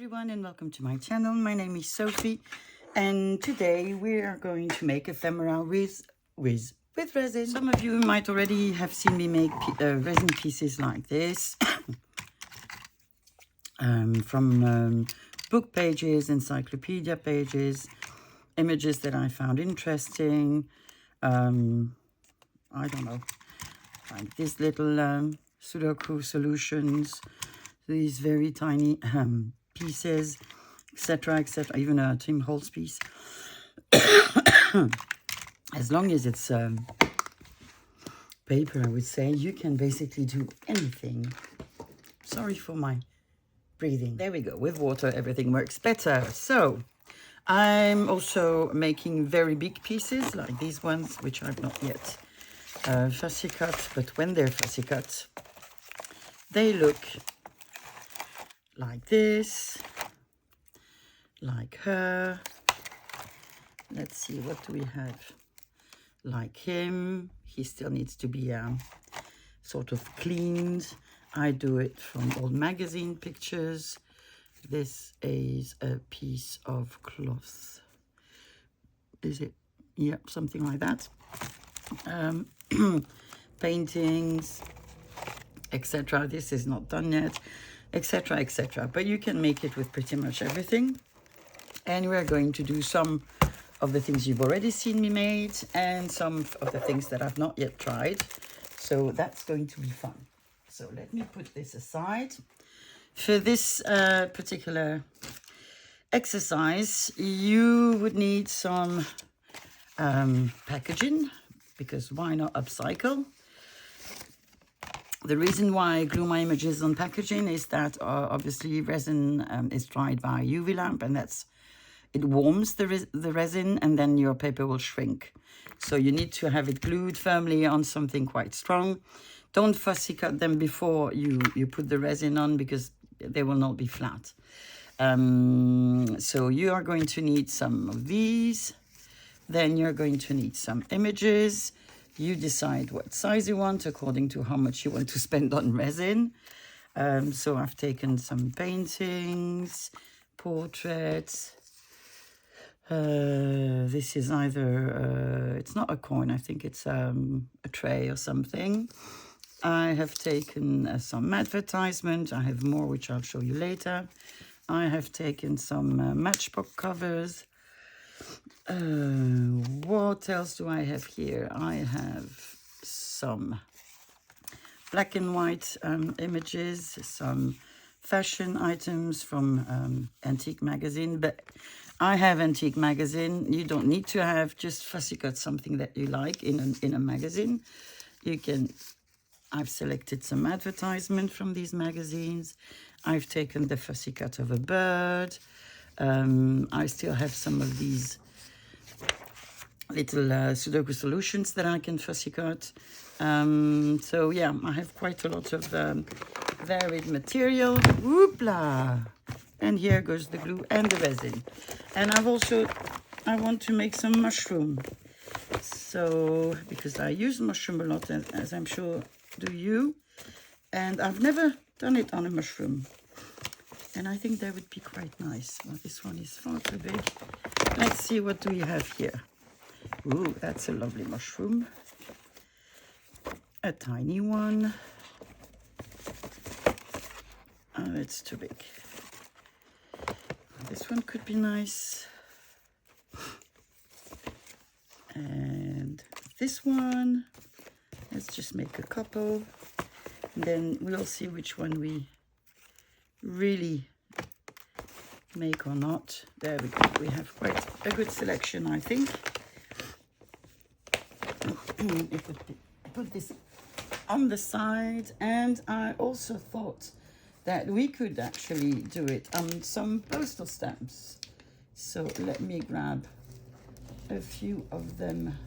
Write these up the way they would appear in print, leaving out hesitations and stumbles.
everyone and welcome to my channel. My name is Sophie and today we are going to make ephemera with resin. Some of you might already have seen me make resin pieces like this from book pages, encyclopedia pages, images that I found interesting. I don't know, like these little Sudoku solutions, these very tiny pieces, etc., etc. Even a Tim Holtz piece. As long as it's paper, I would say, you can basically do anything. Sorry for my breathing. There we go. With water, everything works better. So I'm also making very big pieces like these ones, which I've not yet fussy cut, but when they're fussy cut, they look like this, like her. Let's see, what do we have? Like him, he still needs to be sort of cleaned. I do it from old magazine pictures. This is a piece of cloth. Is it? Yep, something like that. Paintings, etc. This is not done yet, etc., etc. But you can make it with pretty much everything. And we're going to do some of the things you've already seen me made and some of the things that I've not yet tried. So that's going to be fun. So let me put this aside. For this particular exercise, you would need some packaging, because why not upcycle? The reason why I glue my images on packaging is that obviously resin is dried by UV lamp, and it warms the resin, and then your paper will shrink. So you need to have it glued firmly on something quite strong. Don't fussy cut them before you put the resin on, because they will not be flat. So you are going to need some of these. Then you're going to need some images. You decide what size you want according to how much you want to spend on resin. So I've taken some paintings, portraits. This is either, it's not a coin, I think it's a tray or something. I have taken some advertisement. I have more, which I'll show you later. I have taken some matchbox covers. What else do I have here? I have some black and white images, some fashion items from Antique Magazine. But I have Antique Magazine. You don't need to have, just fussy cut something that you like in a magazine. You can. I've selected some advertisement from these magazines. I've taken the fussy cut of a bird. I still have some of these little Sudoku solutions that I can fussy cut. So yeah, I have quite a lot of varied material. Whoopla! And here goes the glue and the resin. And I want to make some mushroom. So, because I use mushroom a lot, as I'm sure do you. And I've never done it on a mushroom. And I think that would be quite nice. Well, this one is far too big. Let's see, what do we have here? Ooh, that's a lovely mushroom. A tiny one. Oh, it's too big. This one could be nice. And this one. Let's just make a couple. And then we'll see which one we really make or not. There we go. We have quite a good selection, I think. Put this on the side, and I also thought that we could actually do it on some postal stamps. So let me grab a few of them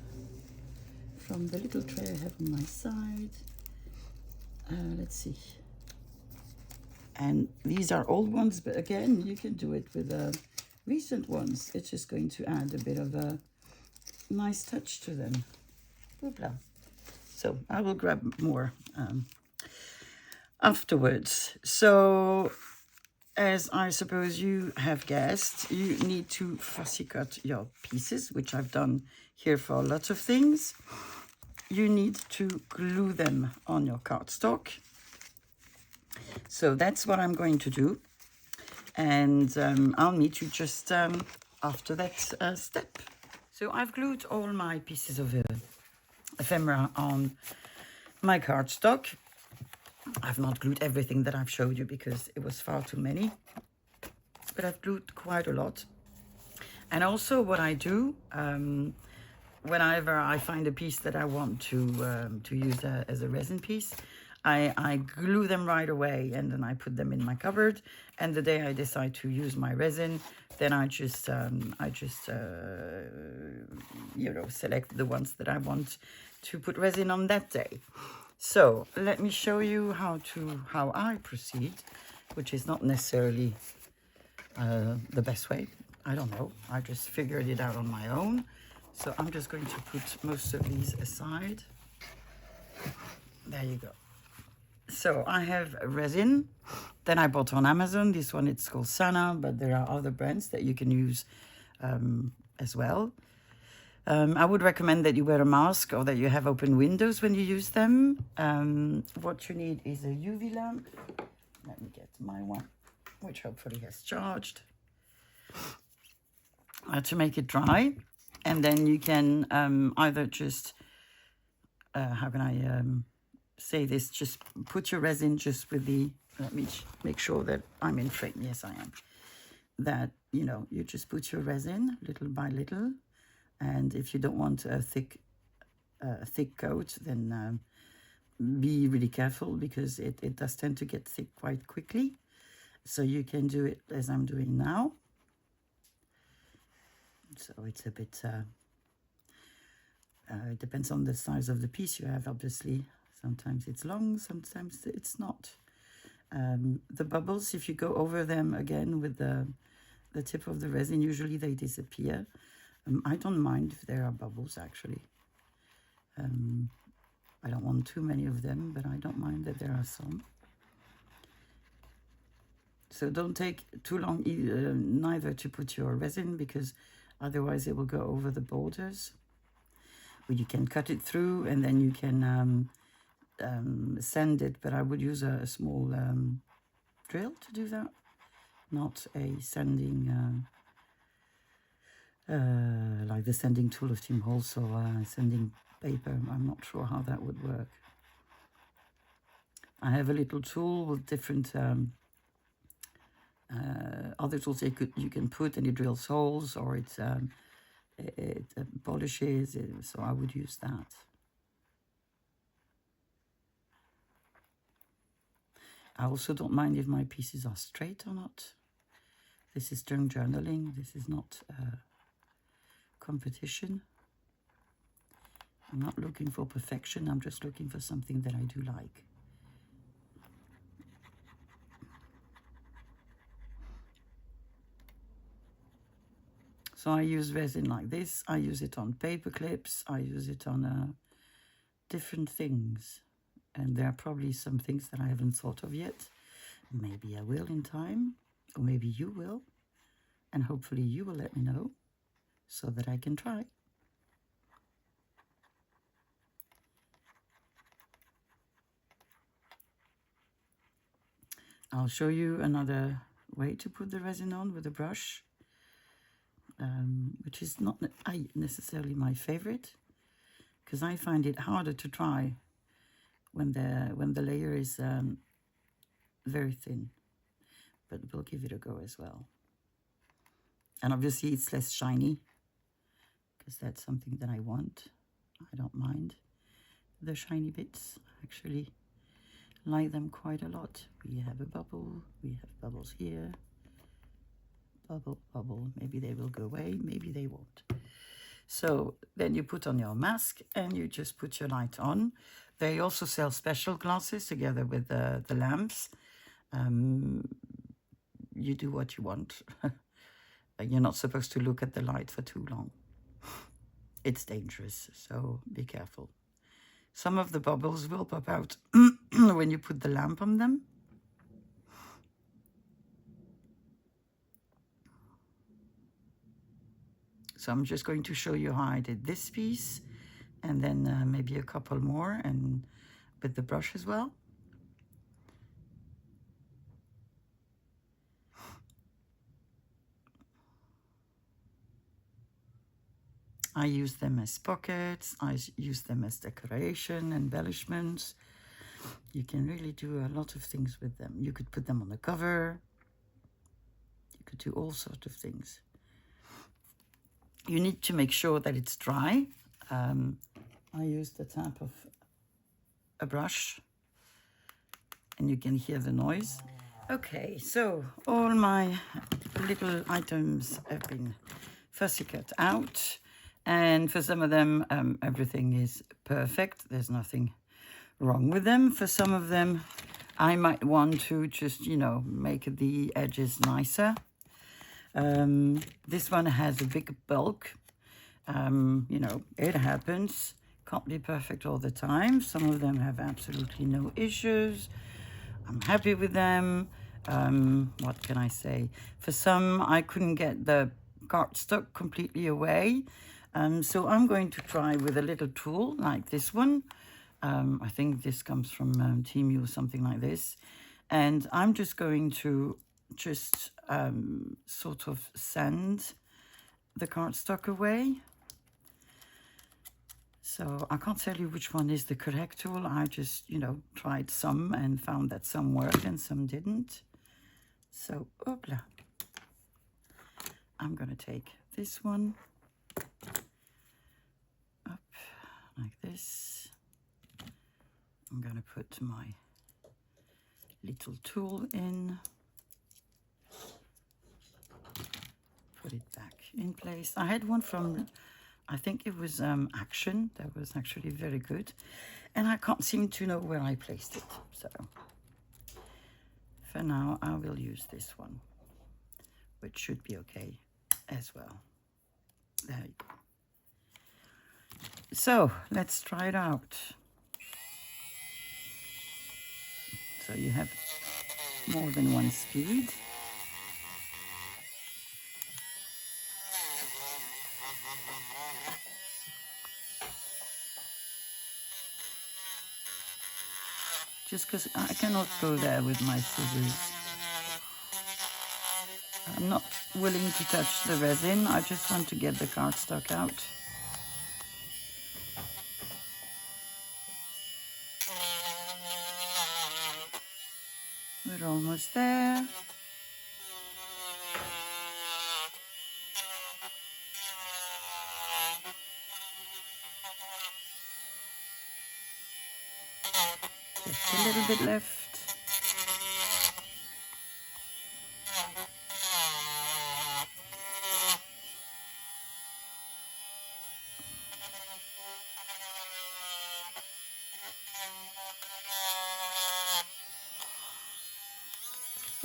from the little tray I have on my side. Let's see. And these are old ones, but again, you can do it with recent ones. It's just going to add a bit of a nice touch to them. Hoopla. So I will grab more afterwards. So as I suppose you have guessed, you need to fussy cut your pieces, which I've done here for lots of things. You need to glue them on your cardstock. So that's what I'm going to do. And I'll meet you just after that step. So I've glued all my pieces of ephemera on my cardstock. I've not glued everything that I've showed you because it was far too many, but I've glued quite a lot. And also what I do, whenever I find a piece that I want to use as a resin piece, I glue them right away, and then I put them in my cupboard. And the day I decide to use my resin, then I just you know, select the ones that I want to put resin on that day. So let me show you how I proceed, which is not necessarily the best way. I don't know. I just figured it out on my own. So I'm just going to put most of these aside. There you go. So I have resin that I bought on Amazon. This one, it's called Sana, but there are other brands that you can use as well. I would recommend that you wear a mask or that you have open windows when you use them. What you need is a UV lamp. Let me get my one, which hopefully has charged, to make it dry. And then you can either just, how can I say this, just put your resin just with the, let me make sure that I'm in frame. Yes, I am. That, you know, you just put your resin little by little. And if you don't want a thick coat, then be really careful, because it does tend to get thick quite quickly. So you can do it as I'm doing now. So it's a bit, it depends on the size of the piece you have, obviously. Sometimes it's long, sometimes it's not. The bubbles, if you go over them again with the tip of the resin, usually they disappear. I don't mind if there are bubbles, actually. I don't want too many of them, but I don't mind that there are some. So don't take too long neither to put your resin, because otherwise it will go over the borders. But you can cut it through, and then you can sand it, but I would use a small drill to do that, not a sanding like the sanding tool of Tim Holtz, or sanding paper. I'm not sure how that would work. I have a little tool with different other tools you can put, and it drills holes, or it polishes, so I would use that. I also don't mind if my pieces are straight or not. This is during journaling. This is not competition. I'm not looking for perfection. I'm just looking for something that I do like. So I use resin like this. I use it on paper clips. I use it on different things. And there are probably some things that I haven't thought of yet. Maybe I will in time, or maybe you will. And hopefully you will let me know so that I can try. I'll show you another way to put the resin on with a brush, which is not necessarily my favorite, because I find it harder to dry when the layer is very thin. But we'll give it a go as well. And obviously it's less shiny, because that's something that I want. I don't mind the shiny bits. I actually like them quite a lot. We have a bubble, we have bubbles here. Bubble, bubble, maybe they will go away, maybe they won't. So then you put on your mask and you just put your light on. They also sell special glasses together with the lamps. You do what you want. You're not supposed to look at the light for too long. It's dangerous, so be careful. Some of the bubbles will pop out when you put the lamp on them. So I'm just going to show you how I did this piece, and then maybe a couple more, and with the brush as well. I use them as pockets, I use them as decoration, embellishments. You can really do a lot of things with them. You could put them on the cover. You could do all sorts of things. You need to make sure that it's dry. I use the tap of a brush, and you can hear the noise. Okay, so all my little items have been fussy cut out, and for some of them everything is perfect. There's nothing wrong with them. For some of them I might want to just, you know, make the edges nicer. This one has a big bulk. You know, it happens. Can't be perfect all the time. Some of them have absolutely no issues. I'm happy with them. What can I say? For some, I couldn't get the cardstock completely away. So I'm going to try with a little tool like this one. I think this comes from Temu or something like this. And I'm just going to just sort of sand the cardstock away. So I can't tell you which one is the correct tool. I just, you know, tried some and found that some worked and some didn't. So, hoopla. I'm going to take this one up like this. I'm going to put my little tool in. Put it back in place. I had one from, I think it was Action. That was actually very good. And I can't seem to know where I placed it. So for now, I will use this one, which should be okay as well. There you go. So let's try it out. So you have more than one speed. Just because I cannot go there with my scissors. I'm not willing to touch the resin. I just want to get the cardstock out. We're almost there. Just a little bit left.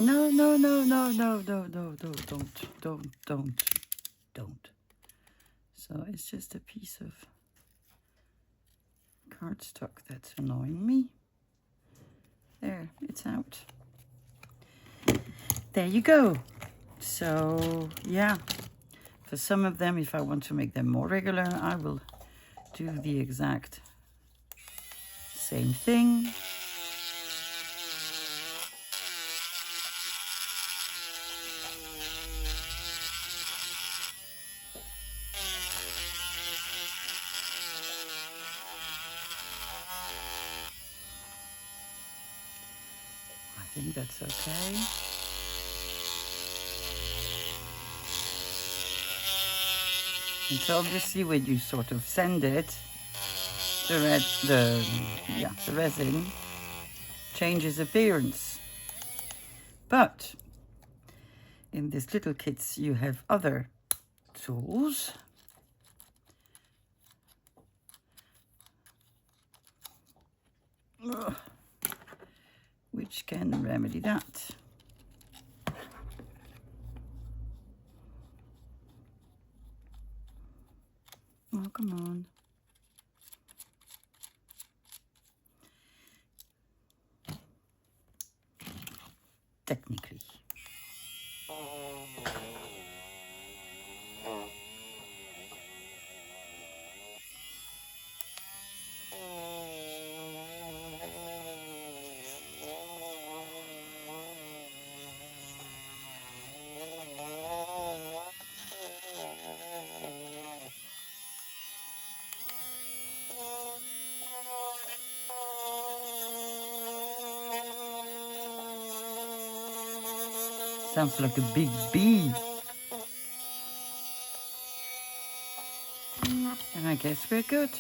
No, no, no, no, no, no, no, no, don't. So it's just a piece of cardstock that's annoying me. There, it's out. There you go. So, yeah, for some of them, if I want to make them more regular, I will do the exact same thing. I think that's okay. And so obviously when you sort of sand it, the resin changes appearance. But in these little kits you have other tools. Which can remedy that. Oh, come on. Technically. Sounds like a big bee. And I guess we're good.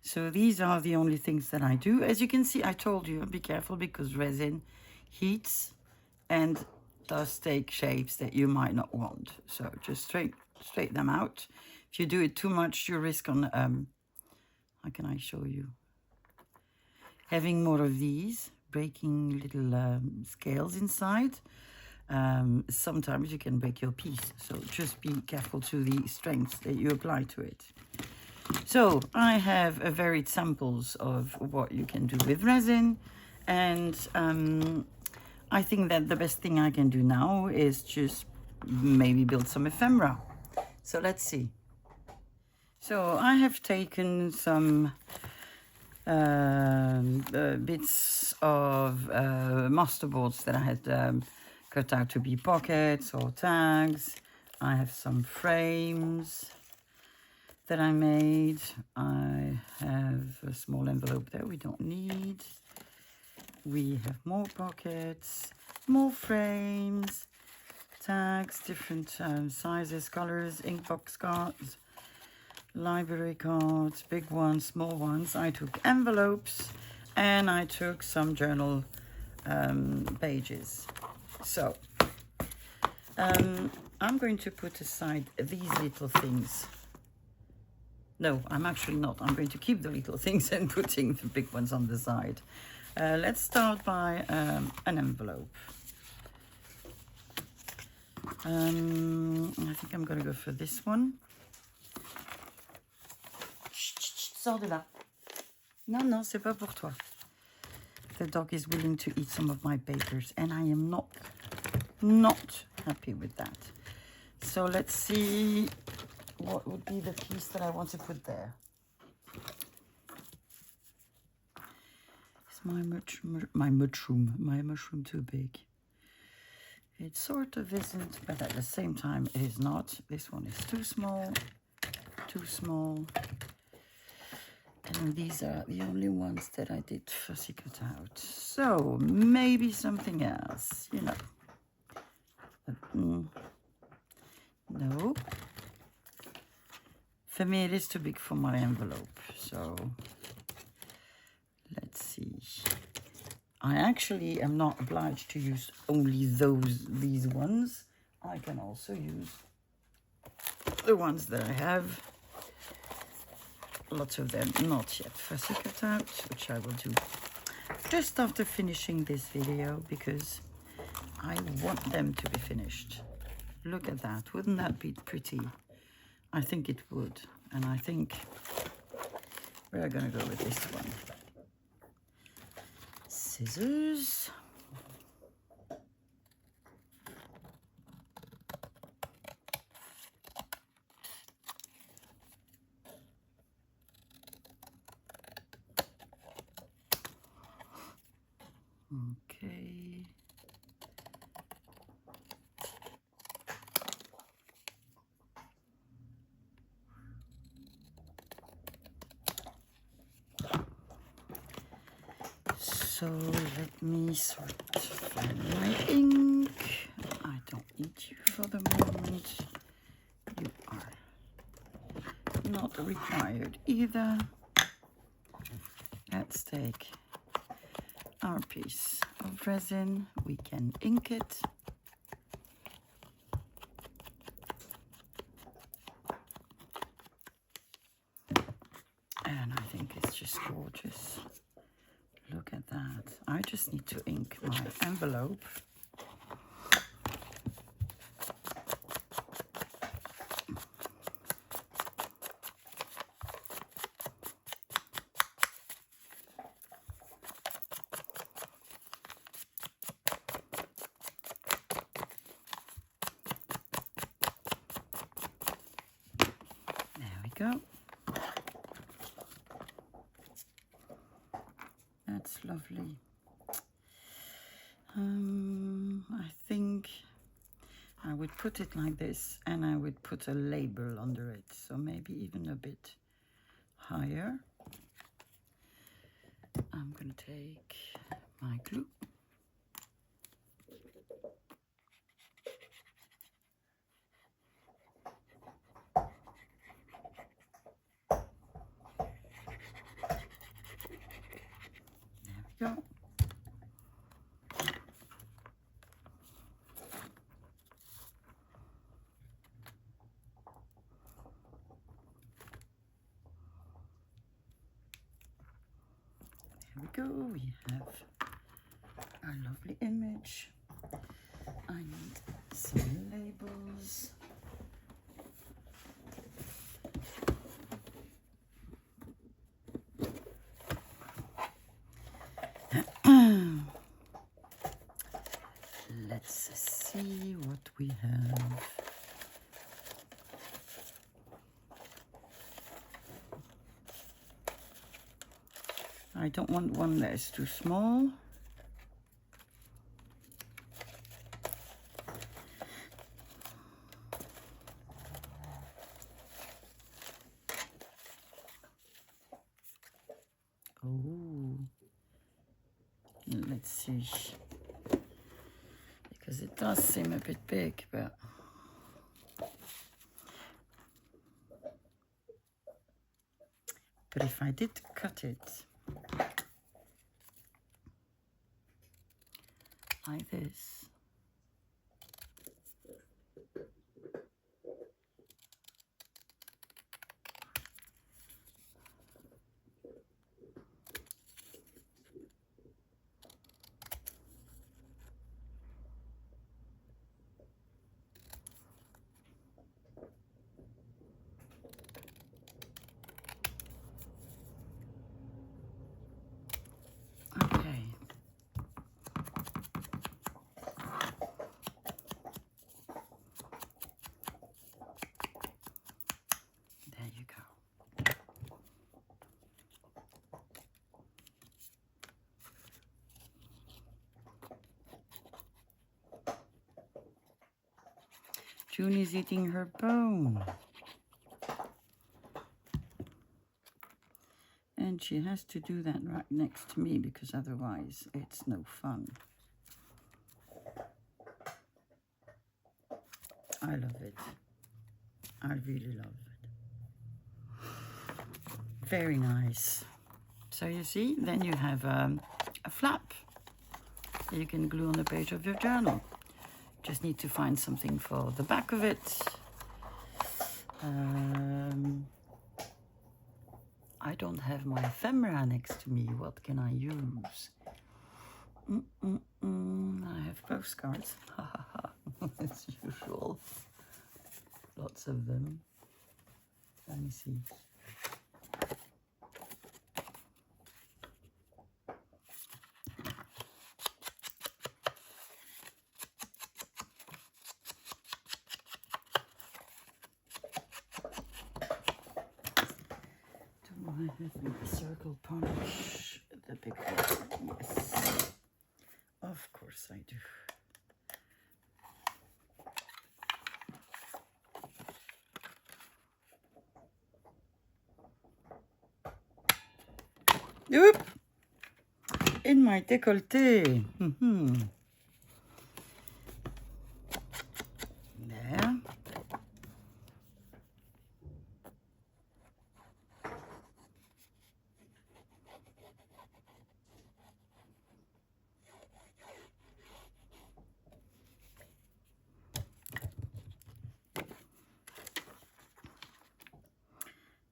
So these are the only things that I do. As you can see, I told you, be careful because resin heats and does take shapes that you might not want. So just straight them out. If you do it too much, you risk on, how can I show you? Having more of these, breaking little scales inside. Sometimes you can break your piece. So just be careful to the strength that you apply to it. So I have varied samples of what you can do with resin, and I think that the best thing I can do now is just maybe build some ephemera. So let's see. So I have taken some bits of masterboards that I had cut out to be pockets or tags. I have some frames that I made. I have a small envelope that we don't need. We have more pockets, more frames, tags, different sizes, colors, inkbox cards, library cards, big ones, small ones. I took envelopes and I took some journal pages. So I'm going to put aside these little things. No, I'm actually not. I'm going to keep the little things and putting the big ones on the side. Let's start by an envelope. I think I'm going to go for this one. Sors de là. Non, non, c'est pas pour toi. The dog is willing to eat some of my papers, and I am not happy with that. So let's see what would be the piece that I want to put there. Is my mushroom too big? It sort of isn't, but at the same time it is not. This one is too small. And these are the only ones that I did fussy cut out. So maybe something else, you know. No. For me, it is too big for my envelope. So let's see. I actually am not obliged to use only these ones. I can also use the ones that I have. Lots of them not yet fussy cut out, which I will do just after finishing this video because I want them to be finished. Look at that. Wouldn't that be pretty? I think it would. And I think we're going to go with this one. Scissors. Okay. So let me sort find my ink. I don't need you for the moment. You are not required either. Let's take our piece of resin. We can ink it. And I think it's just gorgeous. Look at that. I just need to ink my envelope. There we go. That's lovely. I think I would put it like this and I would put a label under it. So maybe even a bit higher. I'm going to take my glue. go. There we go. We have our lovely image. I need some labels. Let's see what we have. I don't want one that is too small. Oh, let's see. Because it does seem a bit big, but if I did cut it like this, okay. There you go. June is eating her bone. And she has to do that right next to me because otherwise it's no fun. I love it. I really love it. Very nice. So you see, then you have a flap that you can glue on the page of your journal. Just need to find something for the back of it. I don't have my ephemera next to me. What can I use? I have postcards. As usual. Lots of them. Let me see. I have my circle punch, the big one. Yes, of course I do. Oop! In my décolleté. There.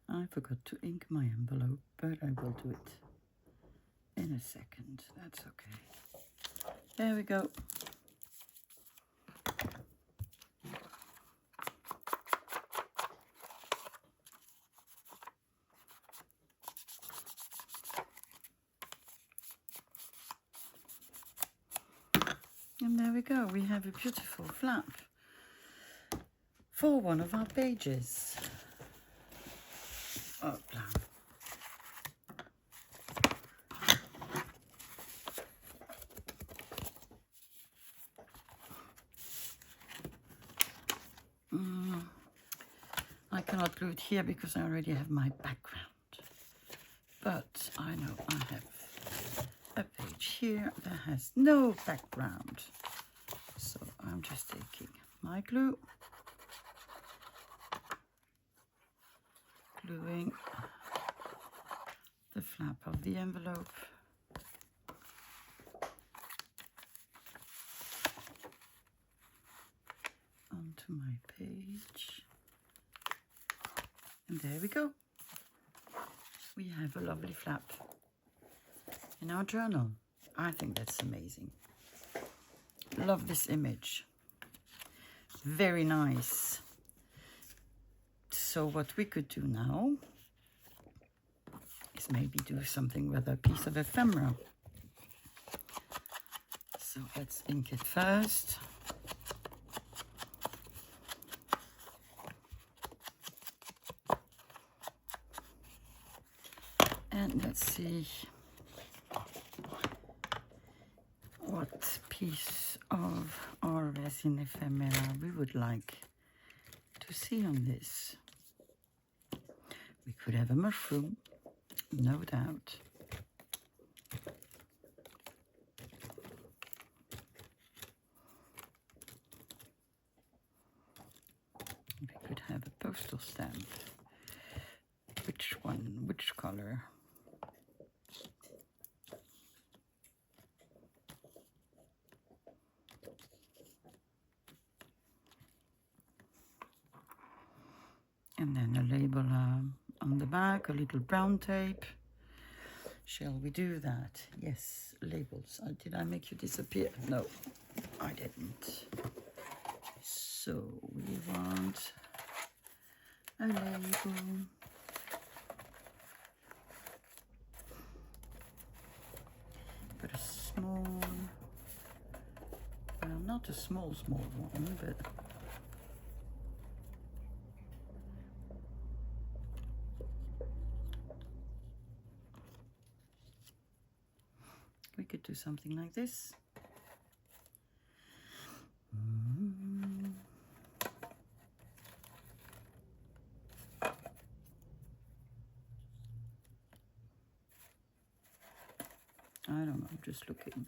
I forgot to ink my envelope, but I will do it in a second. That's okay. There we go. And there we go. We have a beautiful flap for one of our pages. Oh, I cannot glue it here because I already have my background. But I know I have a page here that has no background. So I'm just taking my glue, gluing the flap of the envelope. there we go. We have a lovely flap in our journal. I think that's amazing. Love this image. Very nice. So what we could do now is maybe do something with a piece of ephemera. So let's ink it first. And let's see what piece of our resin ephemera we would like to see on this. We could have a mushroom, no doubt. We could have a postal stamp. Which one? Which color? And then a label on the back, a little brown tape. Shall we do that? Yes, labels. Did I make you disappear? No, I didn't. So we want a label. But a small, well, not a small one, but we could do something like this. I don't know, I'm just looking.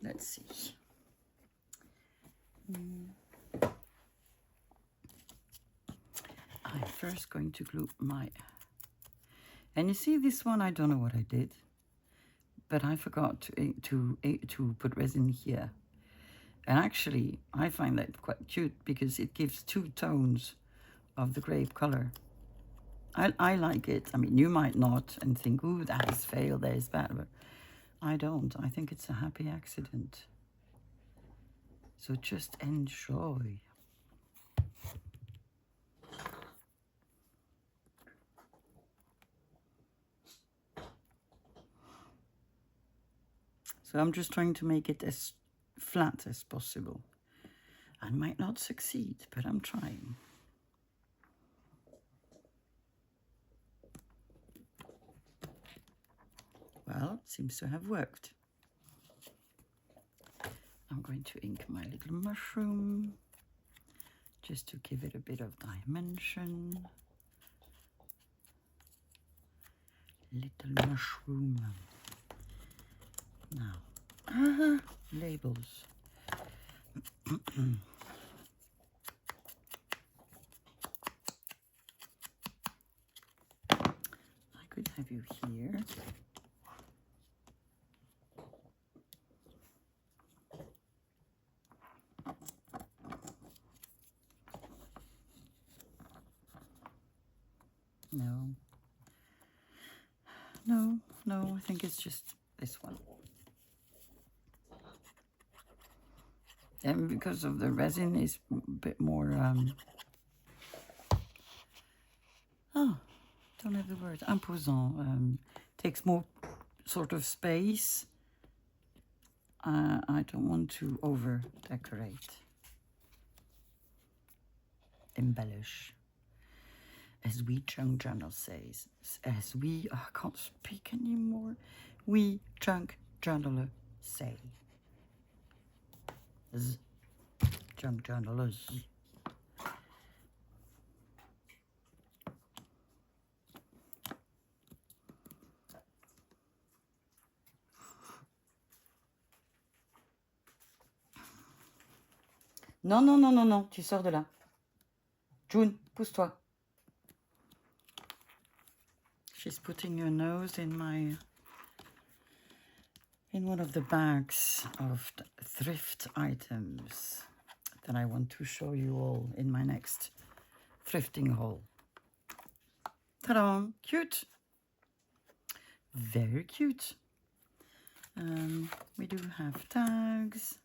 Let's see. I'm first going to glue my... And you see this one, I don't know what I did, but I forgot to put resin here. And actually, I find that quite cute because it gives 2 tones of the grape color. I like it. I mean, you might not and think, ooh, that has failed, that is bad, but I don't. I think it's a happy accident. So just enjoy. So I'm just trying to make it as flat as possible. I might not succeed, but I'm trying. Well, it seems to have worked. I'm going to ink my little mushroom just to give it a bit of dimension. Little mushroom. Now, labels. I could have you here. No, I think it's just this one. And because of the resin is a bit more, don't have the word, imposant, takes more sort of space. I don't want to over decorate, embellish. As we junk journal says, as we, I can't speak anymore, we junk journaler say. Junk journalers. Non, tu sors de là. June, pousse-toi. She's putting her nose in one of the bags of thrift items. that I want to show you all in my next thrifting haul. Ta-da! Cute! Very cute. We do have tags.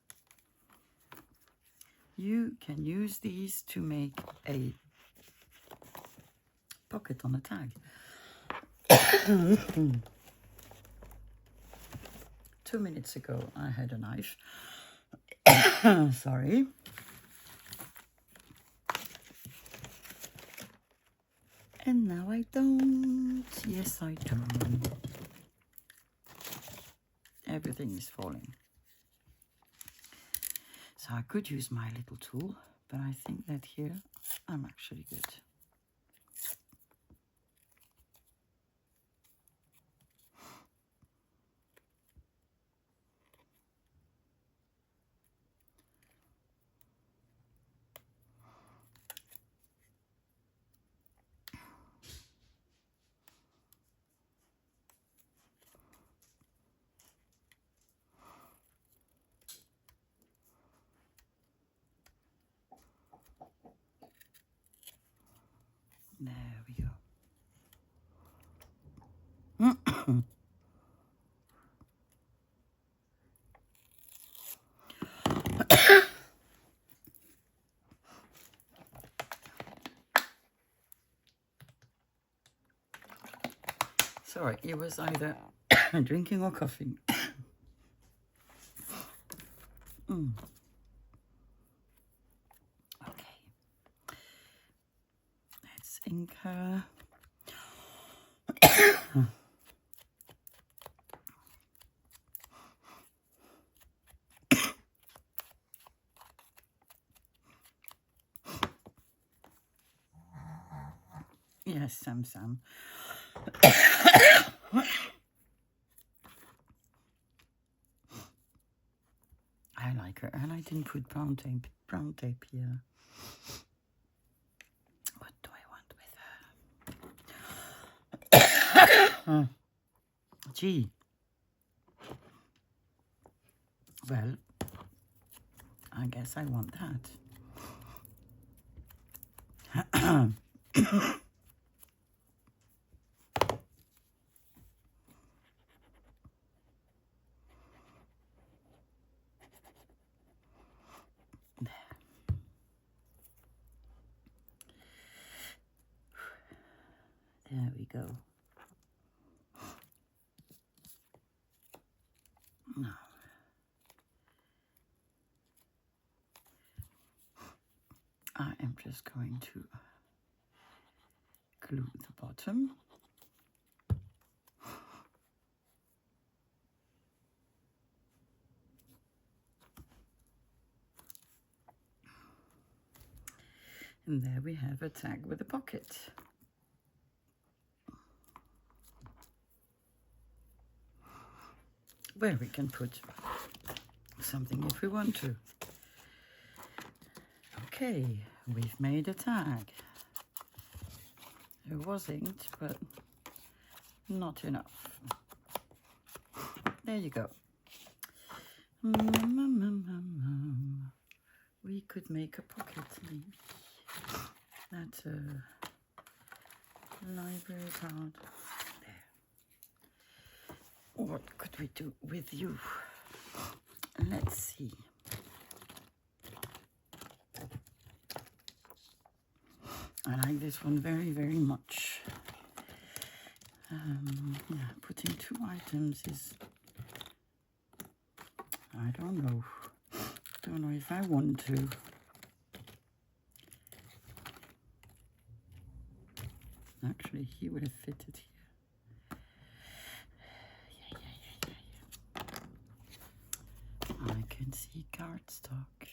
You can use these to make a pocket on a tag. 2 minutes ago I had a knife. Sorry. And now I don't. Yes, I do. Everything is falling. So I could use my little tool, but I think that here I'm actually good. There we go. Sorry, it was either drinking or coughing. Okay. Let's ink her. Yes, Sam. I like her, and I didn't put brown tape here. What do I want with her? Gee. Well, I guess I want that. There we go. Now, I am just going to glue the bottom. And there we have a tag with a pocket. Where we can put something if we want to. Okay, we've made a tag. It was inked, but not enough. There you go. We could make a pocket, maybe. That's a library card. There. What could we do with you? Let's see. I like this one very, very much. Yeah, putting 2 items is, I don't know. Don't know if I want to. Actually, he would have fitted here. Yeah. I can see cardstock.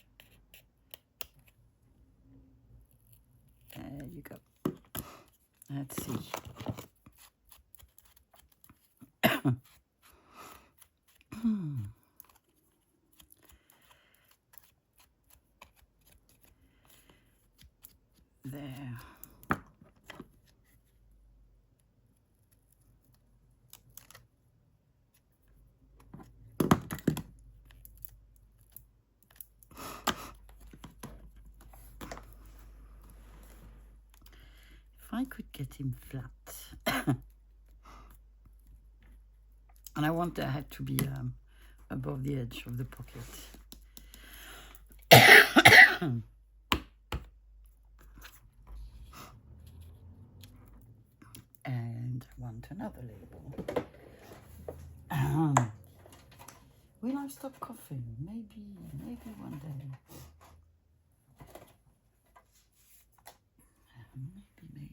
There you go. Let's see. There. I could get him flat. And I want the head to be above the edge of the pocket. And I want another label. Will I stop coughing? Maybe one day. Maybe.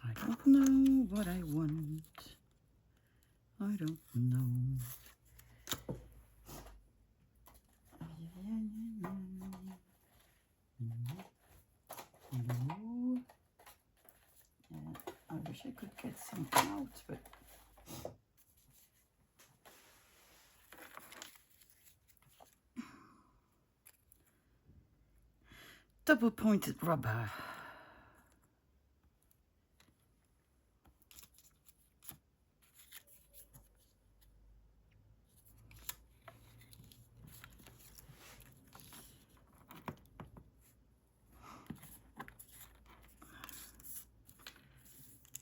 I don't know what I want. I don't know. No. I wish I could get something out, but double-pointed rubber.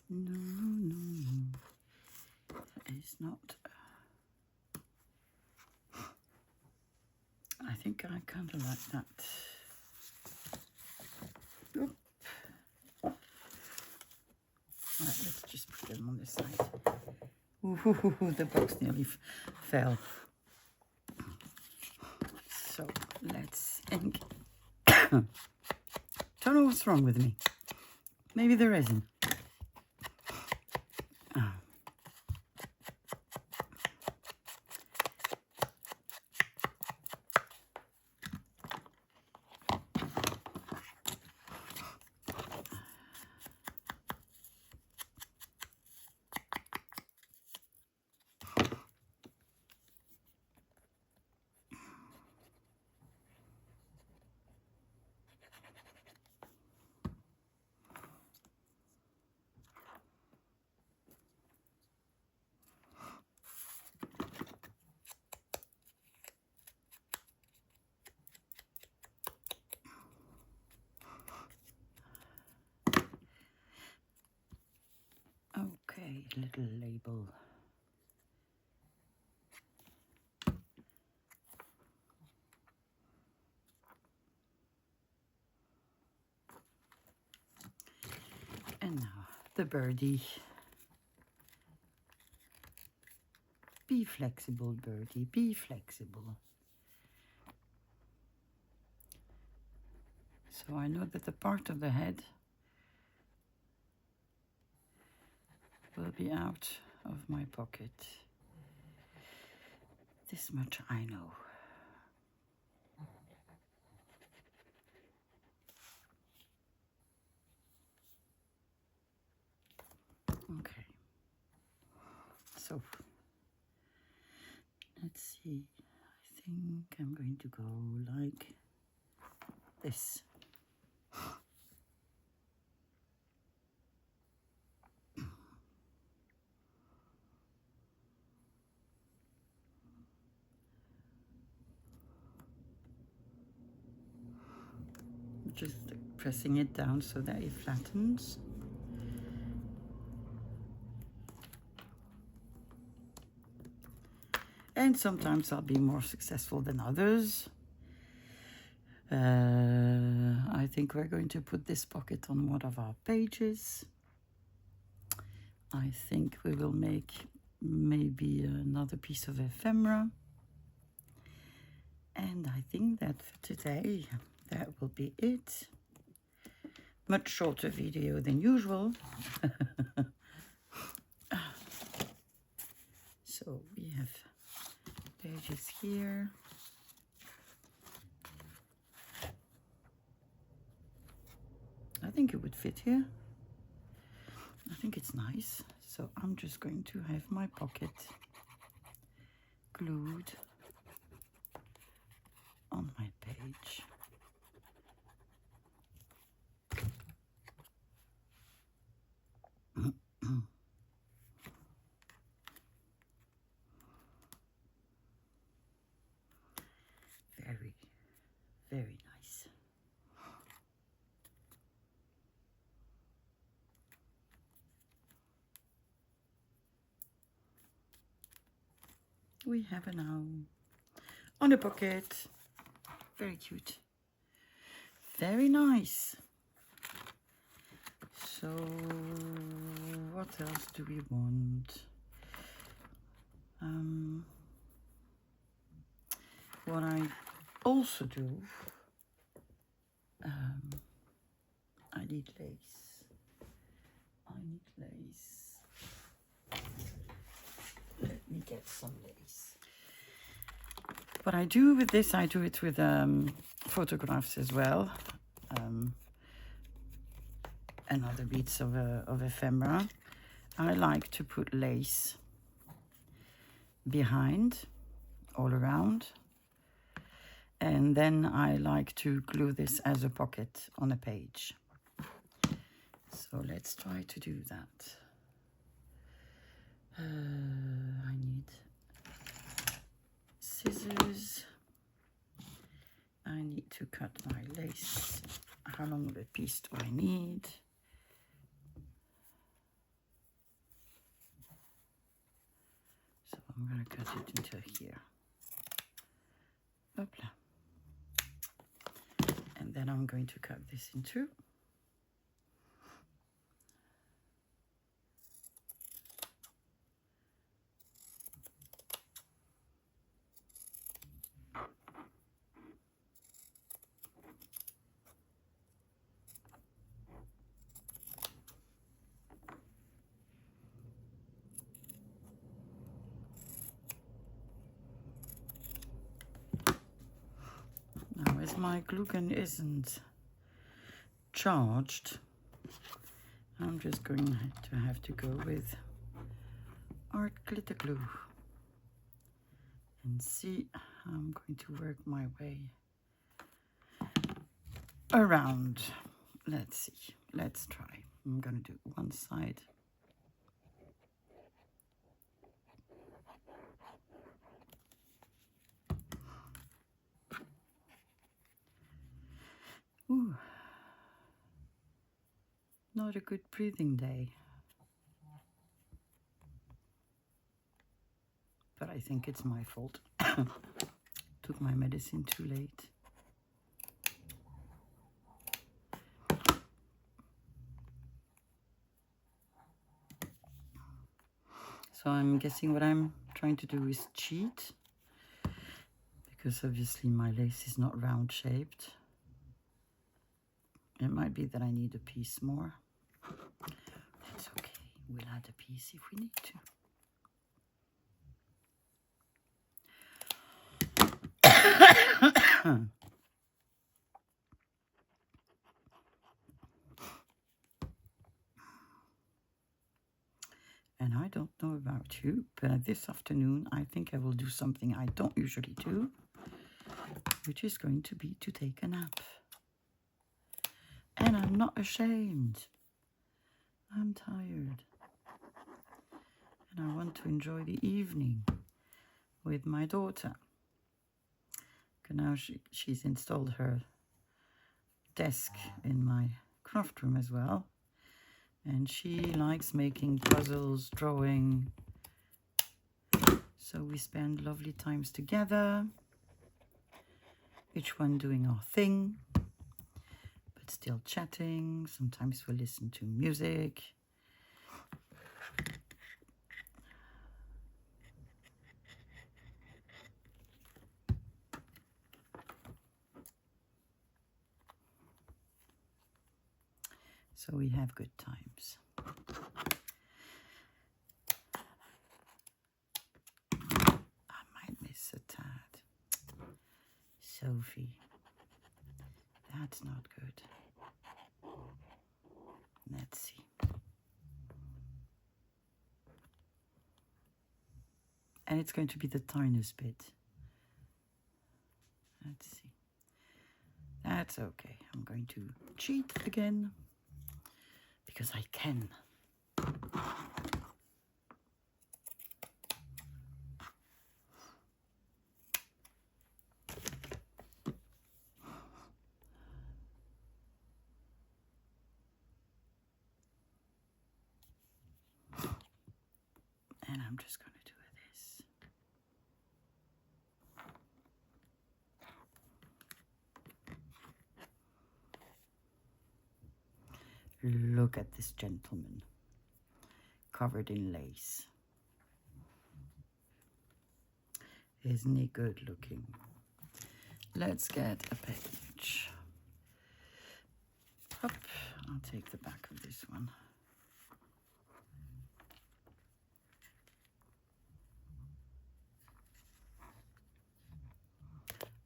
No. It's not. I think I kind of like that. Oop. Right, let's just put them on this side. Ooh, the box nearly fell. So let's ink. Don't know what's wrong with me. Maybe the resin. Okay, little label. And now the birdie. Be flexible, birdie, be flexible. So I know that the part of the head will be out of my pocket. This much I know. Okay. So let's see. I think I'm going to go like this. Just pressing it down so that it flattens. And sometimes I'll be more successful than others. I think we're going to put this pocket on one of our pages. I think we will make maybe another piece of ephemera. And I think that for today, that will be it. Much shorter video than usual. So we have pages here. I think it would fit here. I think it's nice. So I'm just going to have my pocket glued on my page. Very nice. We have an owl on a pocket. Very cute. Very nice. So what else do we want? What I also do, I need lace. Let me get some lace. What I do with this, I do it with photographs as well, and other bits of ephemera. I like to put lace behind, all around, and then I like to glue this as a pocket on a page. So let's try to do that. I need scissors. I need to cut my lace. How long of a piece do I need? So I'm going to cut it into here. Hopla. And then I'm going to cut this in two. Now, as my glue gun isn't charged, I'm just going to have to go with art glitter glue and see how I'm going to work my way around. Let's see. Let's try. I'm going to do one side. Ooh. Not a good breathing day. But I think it's my fault. Took my medicine too late. So I'm guessing what I'm trying to do is cheat, because obviously my lace is not round shaped. It might be that I need a piece more. It's okay. We'll add a piece if we need to. And I don't know about you, but this afternoon I think I will do something I don't usually do, which is going to be to take a nap. And I'm not ashamed. I'm tired. And I want to enjoy the evening with my daughter. Because now she's installed her desk in my craft room as well. And she likes making puzzles, drawing. So we spend lovely times together, each one doing our thing, but still chatting. Sometimes we listen to music. So we have good times. I might miss a tad. Sophie, that's not good. Let's see. And it's going to be the tiniest bit. Let's see. That's okay. I'm going to cheat again, because I can. And I'm just going to do this. Look at this gentleman, covered in lace. Isn't he good looking? Let's get a page. Up. I'll take the back of this one.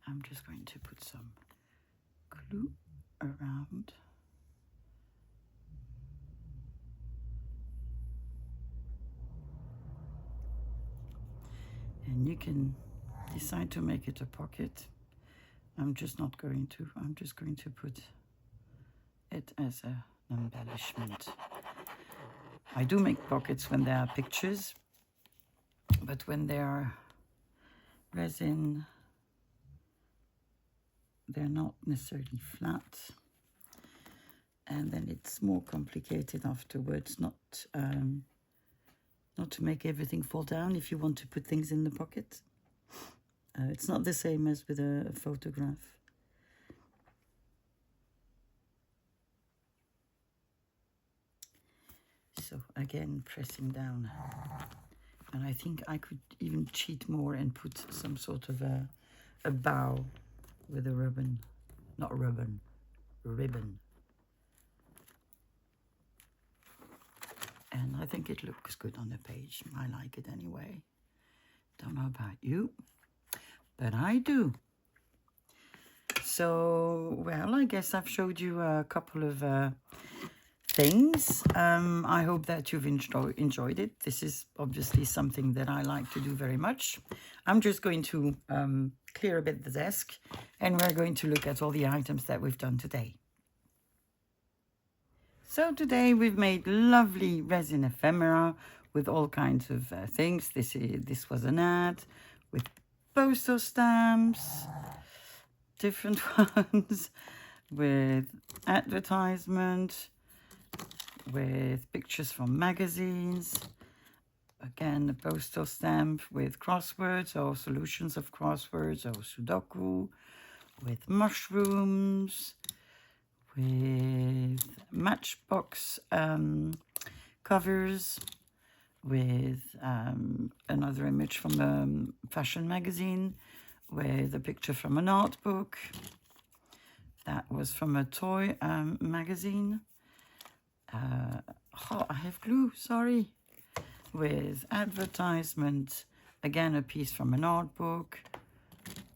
I'm just going to put some glue around. And you can decide to make it a pocket. I'm just not going to. I'm just going to put it as an embellishment. I do make pockets when there are pictures, but when they are resin, they're not necessarily flat, and then it's more complicated afterwards. Not to make everything fall down if you want to put things in the pocket. It's not the same as with a photograph. So again, pressing down. And I think I could even cheat more and put some sort of a bow with a ribbon. Not ribbon, ribbon. And I think it looks good on the page. I like it anyway. Don't know about you, but I do. So, well, I guess I've showed you a couple of things. I hope that you've enjoyed it. This is obviously something that I like to do very much. I'm just going to clear a bit the desk, and we're going to look at all the items that we've done today. So today we've made lovely resin ephemera with all kinds of things. This was an ad with postal stamps, different ones, with advertisement, with pictures from magazines. Again, a postal stamp with crosswords or solutions of crosswords or Sudoku, with mushrooms, with matchbox covers, with another image from a fashion magazine, with a picture from an art book. That was from a toy magazine. Oh, I have glue, sorry. With advertisement, again a piece from an art book,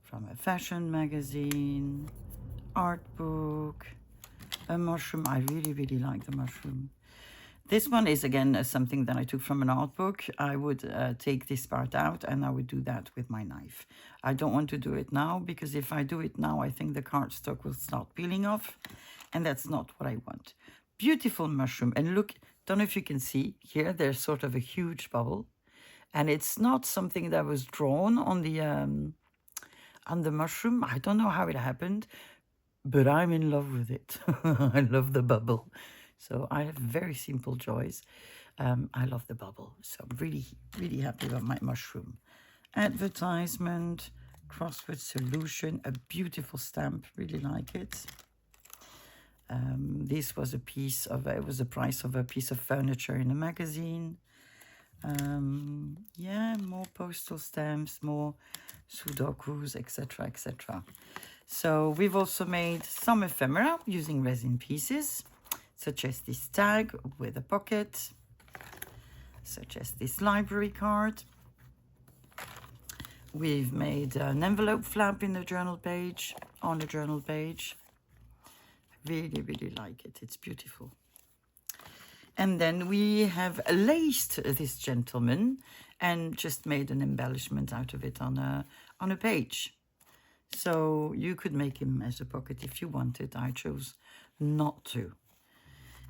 from a fashion magazine, art book, a mushroom. I really like the mushroom. This one is again something that I took from an art book. I would take this part out and I would do that with my knife. I don't want to do it now, because if I do it now, I think the cardstock will start peeling off, and that's not what I want. Beautiful mushroom. And look, don't know if you can see here, there's sort of a huge bubble, and it's not something that was drawn on the mushroom. I don't know how it happened, but I'm in love with it. I love the bubble. So I have very simple joys. I love the bubble. So I'm really happy about my mushroom. Advertisement, crossword solution, a beautiful stamp, really like it. This was a piece of, it was the price of a piece of furniture in a magazine. Yeah, more postal stamps, more Sudokus, etc., etc. So we've also made some ephemera using resin pieces, such as this tag with a pocket, such as this library card. We've made an envelope flap in the journal page, on the journal page. Really like it. It's beautiful. And then we have laced this gentleman and just made an embellishment out of it on a page. So you could make him as a pocket if you wanted. I chose not to.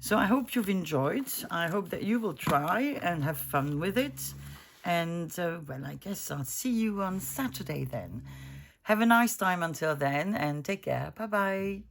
So I hope you've enjoyed. I hope that you will try and have fun with it. And, well, I guess I'll see you on Saturday then. Have a nice time until then, and take care. Bye-bye.